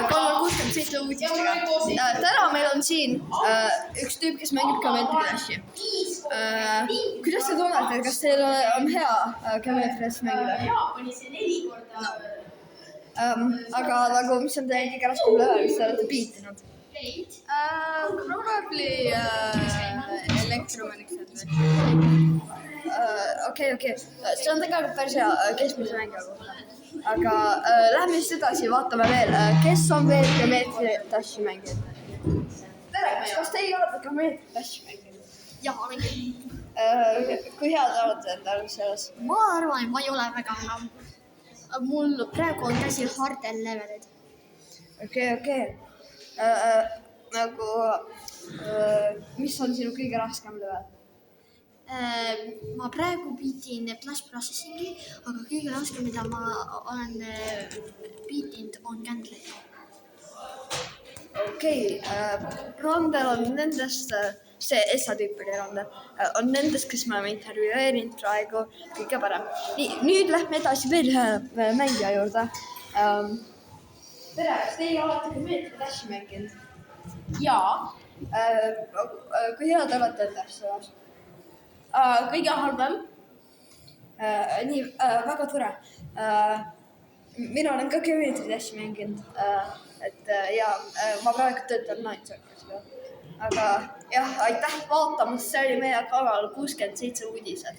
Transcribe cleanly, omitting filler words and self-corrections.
Kanal 67 uudistega. Täna meil on siin üks tüüp, kes mängib Geometry Dashi. Kuidas te tunnete, kas teil on hea Geometry Dashi mängida? Aga nagu, mis on teie kõige raskem level, mis te olete beatinud? Probably Electromanic Adventure. Okei. See on tegelikult päris hea keskmise mängija kohta. Aga lähme siis edasi, vaatame veel, kes on veel Geometry Dashi mängijad. Tere, kas teie olete Geometry Dashi mängijad? Jah, olen küll. Kui hea te olete endal selles? Ma arvan, ma ei ole väga hea. Mul praegu on käsil hardel levelid. Okei. Mis on sinu kõige raskem level? Ma praegu biitin Flash Processingi, aga kõige raskem, mida ma olen biitinud, on Gantlet. Okei, Rondel on nendest, see S-tüüp oli Rondel, on nendest, kes me oleme intervjueerinud praegu kõige parem. Nii, nüüd lähme edasi veel ühe mängija juurde. Tere, kas teie olete Geometry Dashi mänginud? Jaa, Kui hea te olete endast selles? kõige halvem. Nii, väga tore. Mina olen ka Geometry Dashi mänginud. Ma praegu töötan Night Circus'ga. Aga jah, aitäh vaatamast, see oli meie kanal 67 uudised.